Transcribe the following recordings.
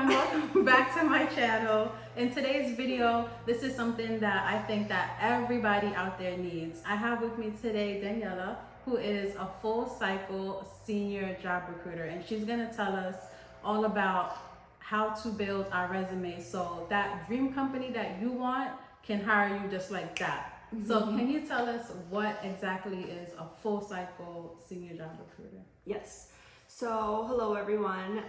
everyone, welcome back to my channel. In today's video, this is something that I think that everybody out there needs. I have with me today Daniela, who is a full cycle senior job recruiter, and she's gonna tell us all about how to build our resume so that dream company that you want can hire you just like that. So can you tell us what exactly is a full cycle senior job recruiter? Yes. So hello everyone.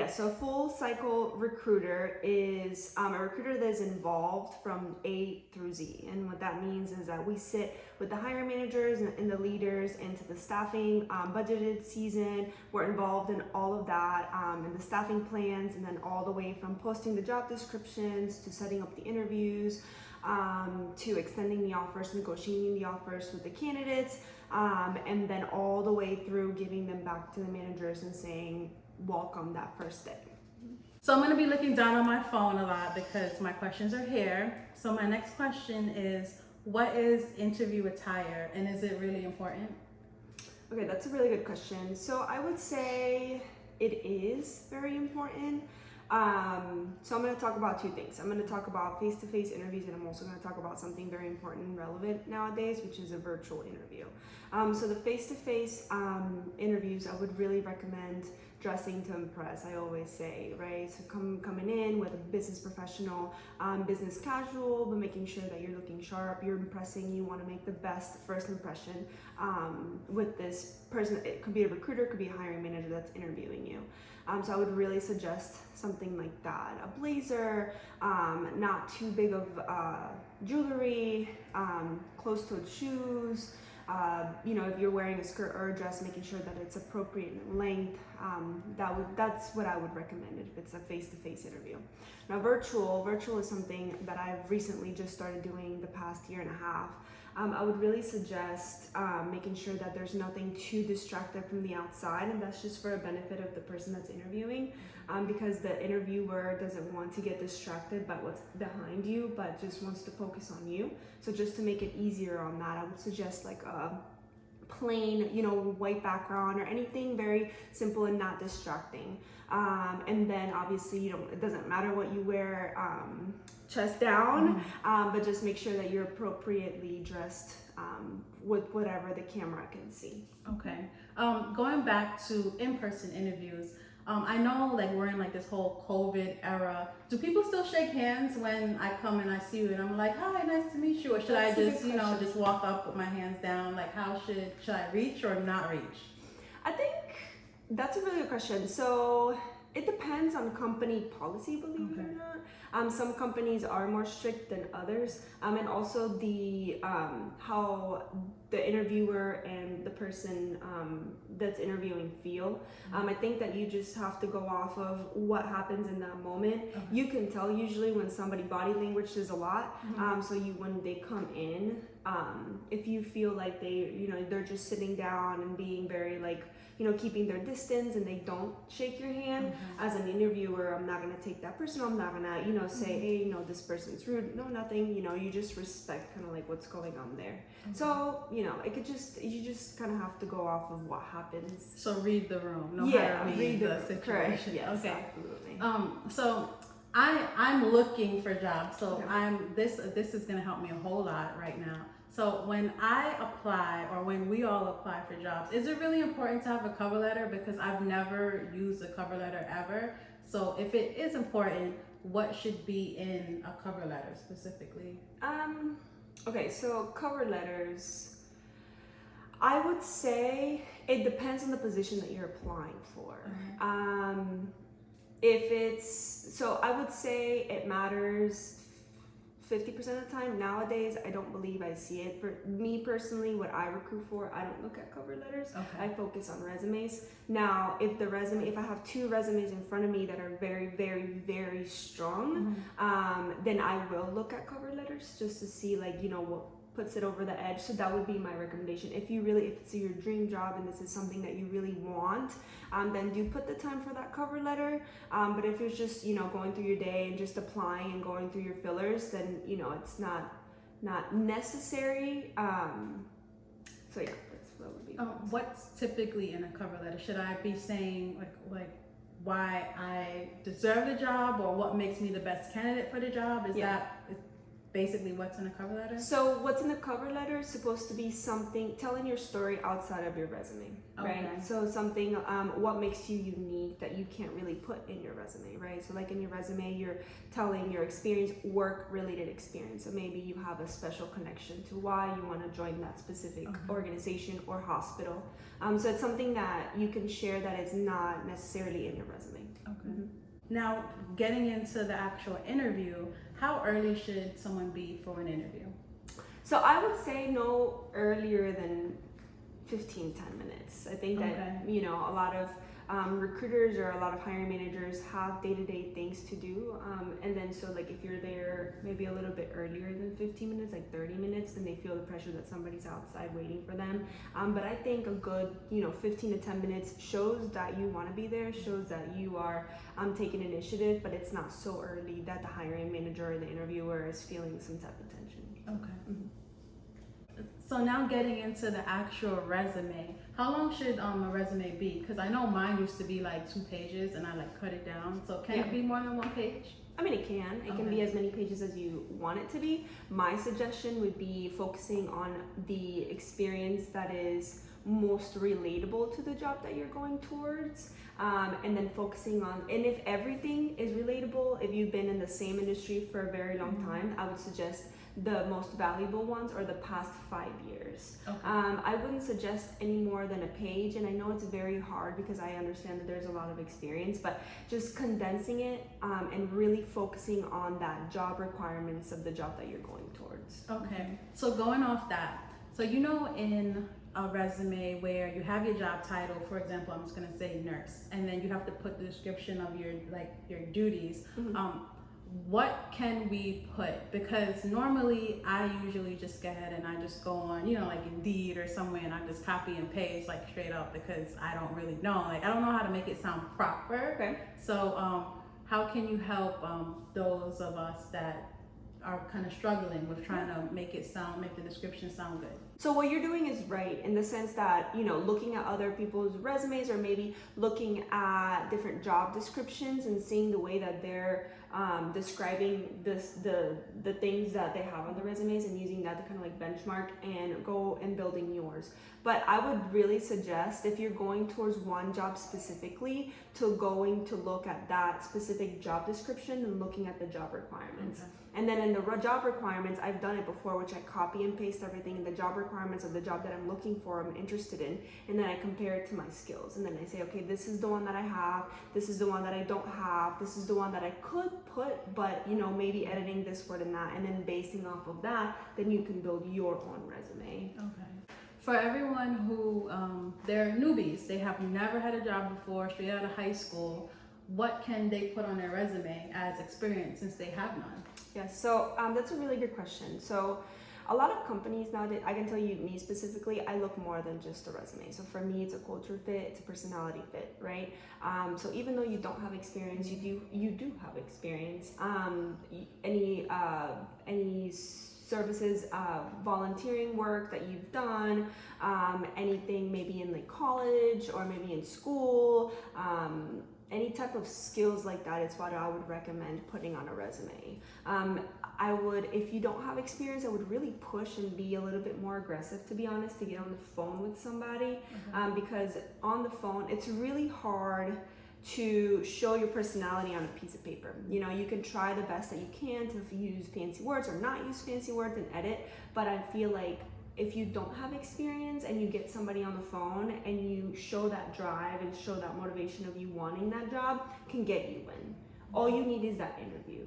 So full cycle recruiter is a recruiter that is involved from A through Z. And what that means is that we sit with the hiring managers and the leaders into the staffing budgeted season. We're involved in all of that and the staffing plans, and then all the way from posting the job descriptions to setting up the interviews, to extending the offers, negotiating the offers with the candidates, and then all the way through giving them back to the managers and saying, welcome that first day. So I'm going to be looking down on my phone a lot because my questions are here. So my next question is, what is interview attire, and is it really important? Okay, that's a really good question. So I would say it is very important. So I'm going to talk about two things. I'm going to talk about face-to-face interviews, and I'm also going to talk about something very important and relevant nowadays, which is a virtual interview. So the face-to-face interviews, I would really recommend dressing to impress. I always say, right? So coming in with a business professional, business casual, but making sure that you're looking sharp, you're impressing, you want to make the best first impression with this person. It could be a recruiter, it could be a hiring manager that's interviewing you. So I would really suggest something like that. A blazer, not too big of jewelry, closed-toed shoes. If you're wearing a skirt or a dress, making sure that it's appropriate in length. That's what I would recommend if it's a face-to-face interview. Now, virtual is something that I've recently just started doing the past year and a half. I would really suggest making sure that there's nothing too distracted from the outside, and that's just for a benefit of the person that's interviewing, because the interviewer doesn't want to get distracted by what's behind you, but just wants to focus on you. So just to make it easier on that, I would suggest like a plain, white background or anything very simple and not distracting. And then obviously, it doesn't matter what you wear, chest down, but just make sure that you're appropriately dressed with whatever the camera can see. Okay. Going back to in-person interviews, I know like we're in like this whole COVID era. Do people still shake hands when I come and I see you and I'm like, hi, nice to meet you? Or should I just, just walk up with my hands down? Like how should I reach or not reach? I think that's a really good question. So it depends on company policy, believe it or not. Some companies are more strict than others, and also the how the interviewer and the person that's interviewing feel. I think that you just have to go off of what happens in that moment. You can tell usually when somebody body language says a lot. So when they come in, if you feel like they're just sitting down and being very keeping their distance and they don't shake your hand, as an interviewer, I'm not going to take that personal. I'm not going to, say, hey, this person's rude. No, nothing. You just respect kind of like what's going on there. So, you just kind of have to go off of what happens. So read the room. Know how to read the situation. Correct. Yes, okay. Absolutely. So I'm looking for jobs. So this is going to help me a whole lot right now. So when I apply, or when we all apply for jobs, is it really important to have a cover letter? Because I've never used a cover letter ever. So if it is important, what should be in a cover letter specifically? Okay, so cover letters, I would say it depends on the position that you're applying for. I would say it matters 50% of the time. Nowadays, I don't believe I see it. For me personally, what I recruit for, I don't look at cover letters. I focus on resumes. Now, if I have two resumes in front of me that are very, very, very strong, then I will look at cover letters just to see what puts it over the edge. So that would be my recommendation. If it's your dream job and this is something that you really want, then do put the time for that cover letter. But if it's just, going through your day and just applying and going through your fillers, then, it's not necessary. So yeah, that's what would be. What's typically in a cover letter? Should I be saying like why I deserve the job, or what makes me the best candidate for the job? Is Yeah. that basically what's in a cover letter? So what's in the cover letter is supposed to be something telling your story outside of your resume, right? Okay. So something, what makes you unique that you can't really put in your resume, right? So like in your resume, you're telling your experience, work-related experience. So maybe you have a special connection to why you want to join that specific organization or hospital. So it's something that you can share that is not necessarily in your resume. Okay. Now, getting into the actual interview, how early should someone be for an interview? So I would say no earlier than 10 minutes. I think that, you know, a lot of recruiters or a lot of hiring managers have day-to-day things to do. And then so like if you're there maybe a little bit earlier than 15 minutes, like 30 minutes, then they feel the pressure that somebody's outside waiting for them. But I think a good, 15 to 10 minutes shows that you want to be there, shows that you are taking initiative, but it's not so early that the hiring manager or the interviewer is feeling some type of tension. Okay. So now getting into the actual resume, how long should a resume be? Because I know mine used to be like 2 pages and I like cut it down. So can it be more than 1 page? I mean, it can. It can be as many pages as you want it to be. My suggestion would be focusing on the experience that is most relatable to the job that you're going towards. And then focusing on, and if everything is relatable, if you've been in the same industry for a very long time, I would suggest the most valuable ones are the past 5 years. I wouldn't suggest any more than a page, and I know it's very hard because I understand that there's a lot of experience, but just condensing it and really focusing on that job requirements of the job that you're going towards. Okay, so going off that, so in a resume where you have your job title, for example, I'm just gonna say nurse, and then you have to put the description of your duties. What can we put? Because normally I usually just go ahead and I just go on, like Indeed or somewhere, and I just copy and paste like straight up because I don't really know. Like I don't know how to make it sound proper. Okay. So how can you help those of us that are kind of struggling with trying to make the description sound good? So what you're doing is right in the sense that, looking at other people's resumes or maybe looking at different job descriptions and seeing the way that they're describing the things that they have on the resumes and using that to kind of like benchmark and go and building yours. But I would really suggest, if you're going towards one job specifically, to going to look at that specific job description and looking at the job requirements. And then in the job requirements, I've done it before, which I copy and paste everything in the job requirements of the job that I'm looking for, I'm interested in, and then I compare it to my skills. And then I say, okay, this is the one that I have, this is the one that I don't have, this is the one that I could put, but maybe editing this word and that, and then basing off of that, then you can build your own resume. Okay. For everyone who, they're newbies, they have never had a job before, straight out of high school, what can they put on their resume as experience since they have none? Yes, so that's a really good question. So a lot of companies nowadays, I can tell you, me specifically, I look more than just a resume. So for me, it's a culture fit, it's a personality fit, right? So even though you don't have experience, you do have experience. Any services, volunteering work that you've done, anything maybe in like college or maybe in school, any type of skills like that is what I would recommend putting on a resume. I would, if you don't have experience, I would really push and be a little bit more aggressive, to be honest, to get on the phone with somebody, because on the phone, it's really hard to show your personality on a piece of paper. You can try the best that you can to use fancy words or not use fancy words and edit, but I feel like if you don't have experience and you get somebody on the phone and you show that drive and show that motivation of you wanting that job, can get you in. All you need is that interview.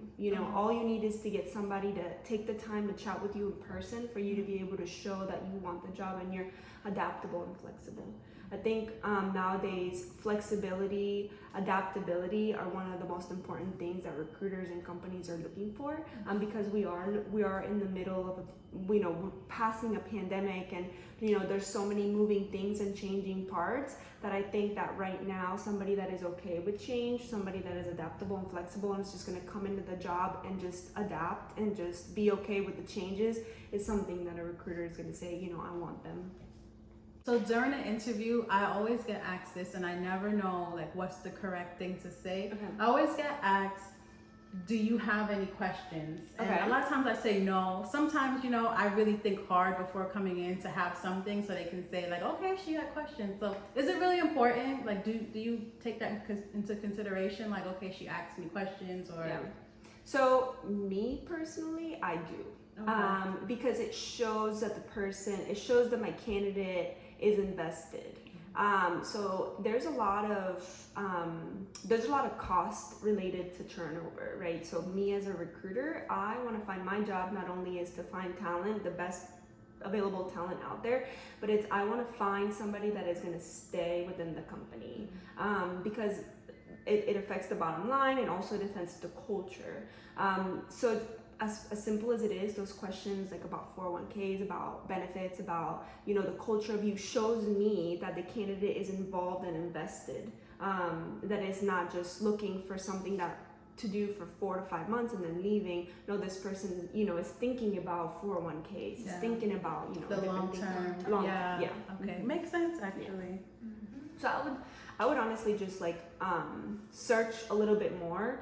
All you need is to get somebody to take the time to chat with you in person for you to be able to show that you want the job and you're adaptable and flexible. I think nowadays flexibility, adaptability are one of the most important things that recruiters and companies are looking for, because we are in the middle of we're passing a pandemic, and there's so many moving things and changing parts that I think that right now somebody that is okay with change, somebody that is adaptable and flexible and is just going to come into the job and just adapt and just be okay with the changes is something that a recruiter is going to say, I want them. So during an interview, I always get asked this, and I never know like what's the correct thing to say. Okay. I always get asked, do you have any questions? And Okay. a lot of times I say no. Sometimes, you know, I really think hard before coming in to have something so they can say like, okay, she got questions. So is it really important? Like, do you take that into consideration? Like, okay, she asked me questions or... Yeah. So me personally, I do. Okay. Because it shows that it shows that my candidate is invested. So there's a lot of cost related to turnover, right? So me as a recruiter, I want to find, my job not only is to find talent, the best available talent out there, but I want to find somebody that is going to stay within the company, because it affects the bottom line, and also it affects the culture. So as simple as it is, those questions like about 401ks, about benefits, about, you know, the culture of you, shows me that the candidate is involved and invested, that is not just looking for something to do for 4 to 5 months and then leaving. No, this person, you know, is thinking about 401ks, is thinking about, you know, the long term. Yeah. Okay. Makes sense, actually. Yeah. So I would honestly just like search a little bit more.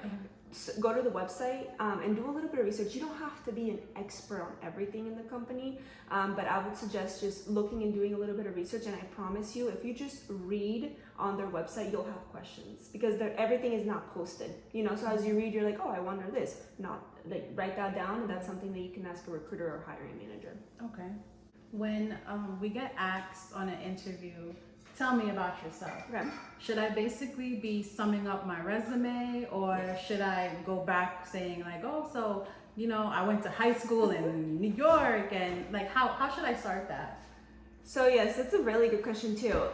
Go to the website and do a little bit of research. You don't have to be an expert on everything in the company, but I would suggest just looking and doing a little bit of research. And I promise you, if you just read on their website, you'll have questions, because everything is not posted. You know, so as you read, you're like, oh, I wonder this. Not like, write that down, and that's something that you can ask a recruiter or hiring manager. Okay. When we get asked on an interview, tell me about yourself. Okay. Should I basically be summing up my resume, or should I go back saying like, oh, so, you know, I went to high school in New York, and like, how should I start that? So yes, that's a really good question too.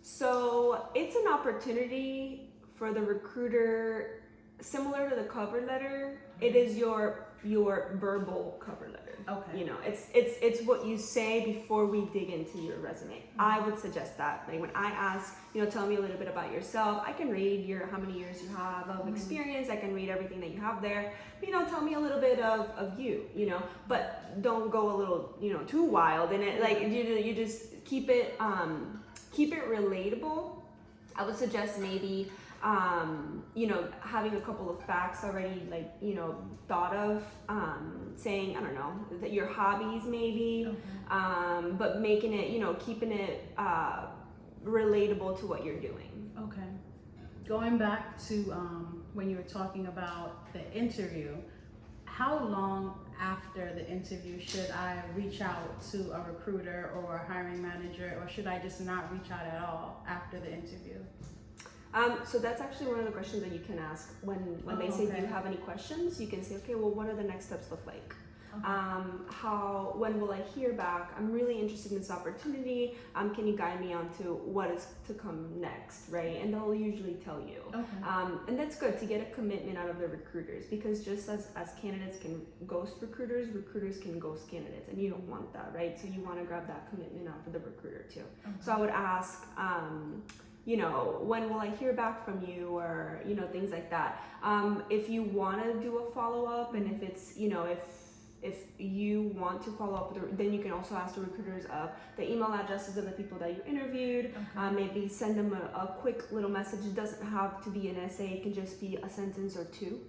So it's an opportunity for the recruiter, similar to the cover letter. It is your verbal cover letter. Okay. You know, it's what you say before we dig into your resume. I would suggest that. Like when I ask, you know, tell me a little bit about yourself, I can read how many years you have of experience. I can read everything that you have there. You know, tell me a little bit of you, you know, but don't go a little, you know, too wild in it. Like you just keep it relatable. I would suggest maybe you know, having a couple of facts already, like, you know, thought of, saying, I don't know, that your hobbies maybe, but making it, you know, keeping it relatable to what you're doing. Okay. Going back to when you were talking about the interview, how long after the interview should I reach out to a recruiter or a hiring manager, or should I just not reach out at all after the interview? So that's actually one of the questions that you can ask when they say, do you have any questions? You can say, okay, well, what do the next steps look like? When will I hear back? I'm really interested in this opportunity. Can you guide me onto what is to come next, right? And they'll usually tell you. And that's good to get a commitment out of the recruiters, because just as candidates can ghost recruiters, recruiters can ghost candidates, and you don't want that, right? So you want to grab that commitment out of the recruiter too. So I would ask, you know, when will I hear back from you, or, you know, things like that. If you want to do a follow-up, and if it's, you know, if you want to follow up, then you can also ask the recruiters of the email addresses of the people that you interviewed. Maybe send them a quick little message. It doesn't have to be an essay. It can just be a sentence or two.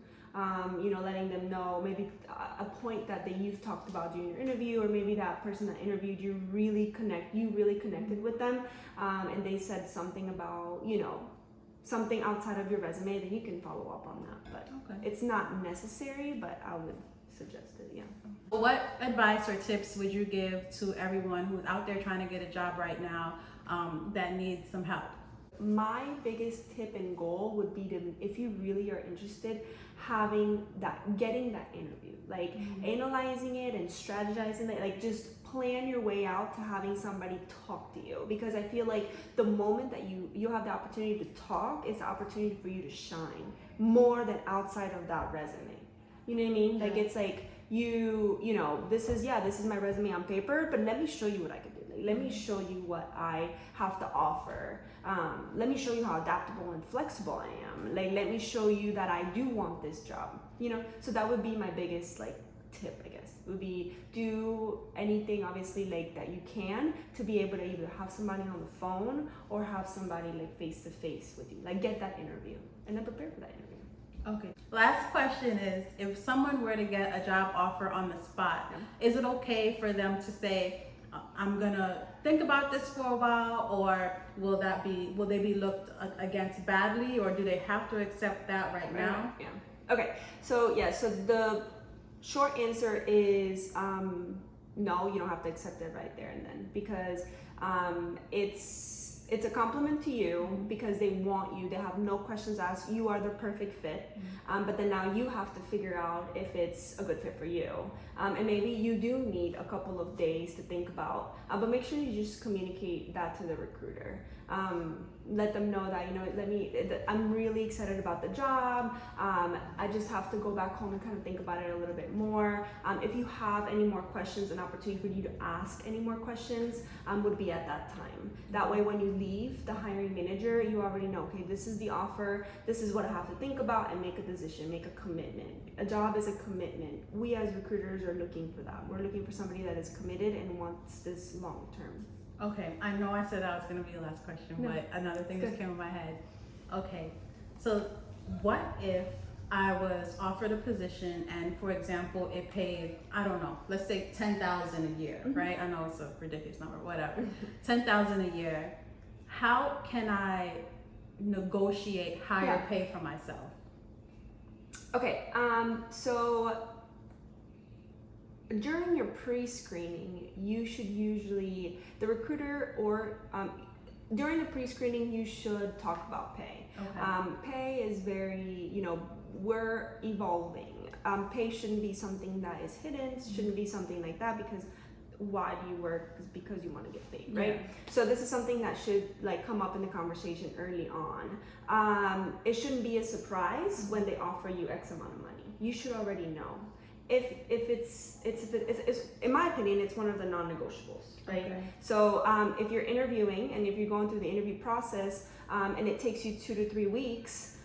You know, letting them know maybe a point that you've talked about during your interview, or maybe that person that interviewed you really connected with them, and they said something about, you know, something outside of your resume, then you can follow up on that. But it's not necessary, but I would suggest it. Yeah. What advice or tips would you give to everyone who's out there trying to get a job right now, that needs some help? My biggest tip and goal would be to, if you really are interested, getting that interview, like analyzing it and strategizing it, like just plan your way out to having somebody talk to you, because I feel like the moment that you have the opportunity to talk, it's the opportunity for you to shine more than outside of that resume. You know what I mean? Like, it's like you know, this is my resume on paper, but let me show you what I can do. Like, let me show you what I have to offer. Let me show you how adaptable and flexible I am. Like, let me show you that I do want this job. You know, so that would be my biggest, like, tip, I guess, would be do anything obviously like that you can to be able to either have somebody on the phone or have somebody like face to face with you, like get that interview and then prepare for that interview. Okay. Last question is, if someone were to get a job offer on the spot, is it okay for them to say, I'm gonna think about this for a while, or will they be looked against badly, or do they have to accept that right now? Yeah. Okay. So so the short answer is no, you don't have to accept it right there and then, because it's a compliment to you, because they want you, they have no questions asked, you are the perfect fit, but then now you have to figure out if it's a good fit for you, and maybe you do need a couple of days to think about, but make sure you just communicate that to the recruiter. Let them know that, I'm really excited about the job. I just have to go back home and kind of think about it a little bit more. If you have any more questions, an opportunity for you to ask any more questions would be at that time. That way, when you leave the hiring manager, you already know, okay, this is the offer, this is what I have to think about, and make a decision, make a commitment. A job is a commitment. We as recruiters are looking for that. We're looking for somebody that is committed and wants this long term. Okay, I know I said that was going to be the last question, but another thing just came in my head. Okay, so what if I was offered a position and, for example, it paid, I don't know, let's say $10,000 a year, right? I know it's a ridiculous number, whatever. $10,000 a year. How can I negotiate higher pay for myself? Okay, so during your pre-screening, you should usually, the recruiter or during the pre-screening, you should talk about pay. Okay. Pay is very, we're evolving. Pay shouldn't be something that is hidden, shouldn't be something like that, because why do you work? It's because you want to get paid, right? Yeah. So this is something that should come up in the conversation early on. It shouldn't be a surprise when they offer you X amount of money. You should already know. If it's in my opinion, it's one of the non-negotiables, right? Okay. So if you're interviewing and if you're going through the interview process and it takes you 2 to 3 weeks,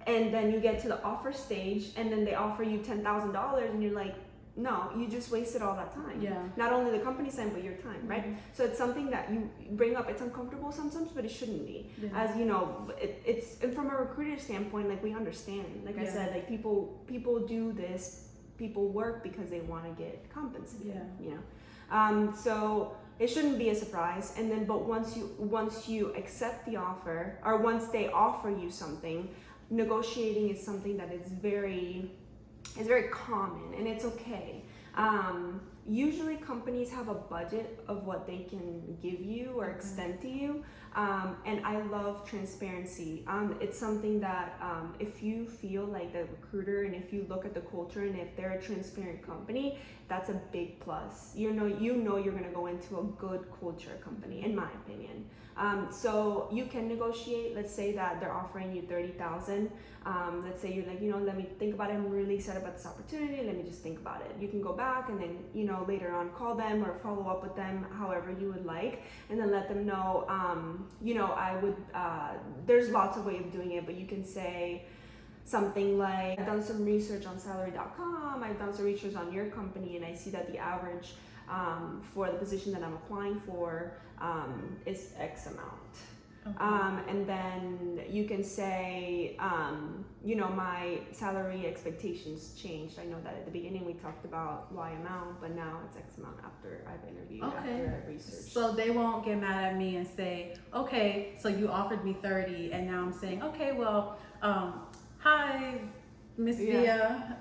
and then you get to the offer stage and then they offer you $10,000 and you're like, no, you just wasted all that time. Yeah. Not only the company's time, but your time, right? Mm-hmm. So it's something that you bring up. It's uncomfortable sometimes, but it shouldn't be. Yeah. As you know, it's and from a recruiter standpoint, we understand. I said, people do this. People work because they want to get compensated. Yeah. So it shouldn't be a surprise. And then, but once you accept the offer, or once they offer you something, negotiating is something that is very common, and it's okay. Usually companies have a budget of what they can give you or extend to you, and I love transparency. It's something that if you feel like the recruiter, and if you look at the culture, and if they're a transparent company, that's a big plus. You're going to go into a good culture company, in my opinion. So you can negotiate. Let's say that they're offering you $30,000. Let's say you're like, let me think about it. I'm really excited about this opportunity. Let me just think about it. You can go back and then, later on call them or follow up with them however you would like, and then let them know, I would, there's lots of ways of doing it, but you can say something like, I've done some research on salary.com. I've done some research on your company, and I see that the average for the position that I'm applying for is X amount. Okay. And then you can say, my salary expectations changed. I know that at the beginning we talked about Y amount, but now it's X amount after I've interviewed, after I've researched. So they won't get mad at me and say, okay, so you offered me 30, and now I'm saying, okay, well, hi, Miss Via.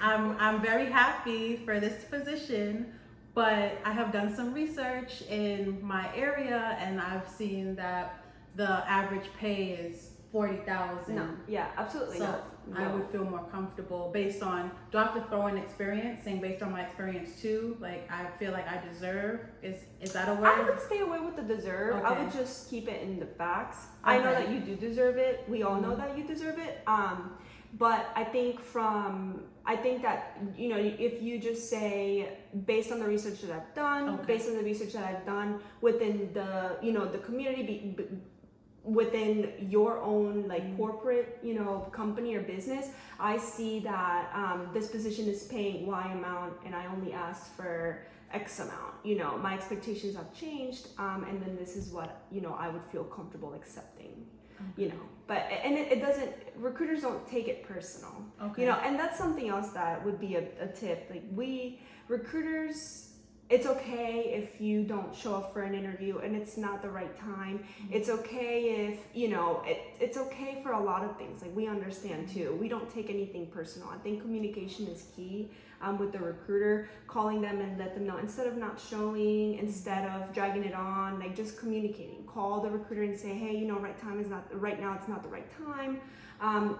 I'm very happy for this position, but I have done some research in my area, and I've seen that the average pay is $40,000. No, yeah, absolutely. So I would feel more comfortable based on. Do I have to throw in experience? Saying based on my experience too, I feel like I deserve. Is that a word? I would stay away with the deserve. Okay. I would just keep it in the facts. Okay. I know that you do deserve it. We all know that you deserve it. But I think that, if you just say, based on the research that I've done, based on the research that I've done within the, the community, within your own like corporate, you know, company or business, I see that this position is paying Y amount and I only asked for X amount. You know, my expectations have changed, and then this is what, you know, I would feel comfortable accepting. You know, but and it doesn't, recruiters don't take it personal. You know, and that's something else that would be a tip. Like, we recruiters, it's okay if you don't show up for an interview and it's not the right time. It's okay if, you know, it's okay for a lot of things. Like, we understand too. We don't take anything personal. I think communication is key with the recruiter, calling them and let them know, instead of not showing, instead of dragging it on, like just communicating. Call the recruiter and say, hey, you know, right now it's not the right time.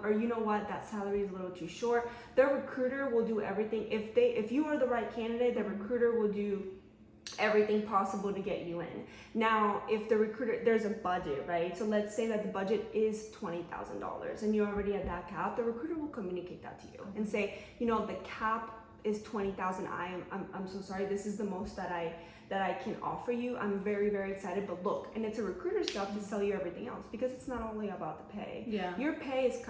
Or you know what, that salary is a little too short. The recruiter will do everything. If you are the right candidate, the recruiter will do everything possible to get you in. Now, if the recruiter, there's a budget, right? So let's say that the budget is $20,000 and you're already at that cap, the recruiter will communicate that to you and say, you know, the cap is 20,000. I'm so sorry. This is the most that I can offer you. I'm very, very excited, but look, and it's a recruiter's job to sell you everything else, because it's not only about the pay. Yeah. Your pay is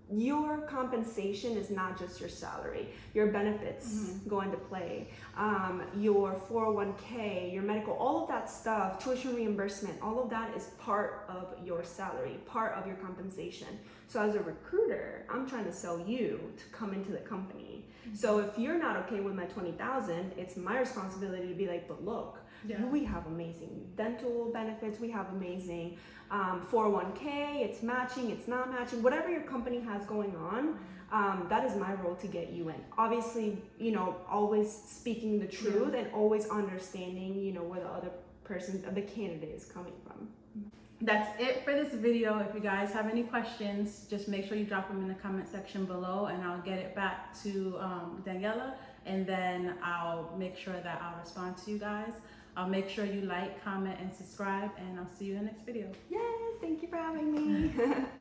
your compensation is not just your salary. Your benefits go into play. Your 401k, your medical, all of that stuff, tuition reimbursement, all of that is part of your salary, part of your compensation. So as a recruiter, I'm trying to sell you to come into the company. So if you're not okay with my 20,000, it's my responsibility to be like, but look, we have amazing dental benefits. We have amazing 401k. It's matching, it's not matching, whatever your company has going on. That is my role to get you in. Obviously, you know, always speaking the truth and always understanding, you know, where the other the candidate is coming from. That's it for this video. If you guys have any questions, just make sure you drop them in the comment section below and I'll get it back to Daniela, and then I'll make sure that I'll respond to you guys. I'll make sure you like, comment, and subscribe, and I'll see you in the next video. Yes, thank you for having me.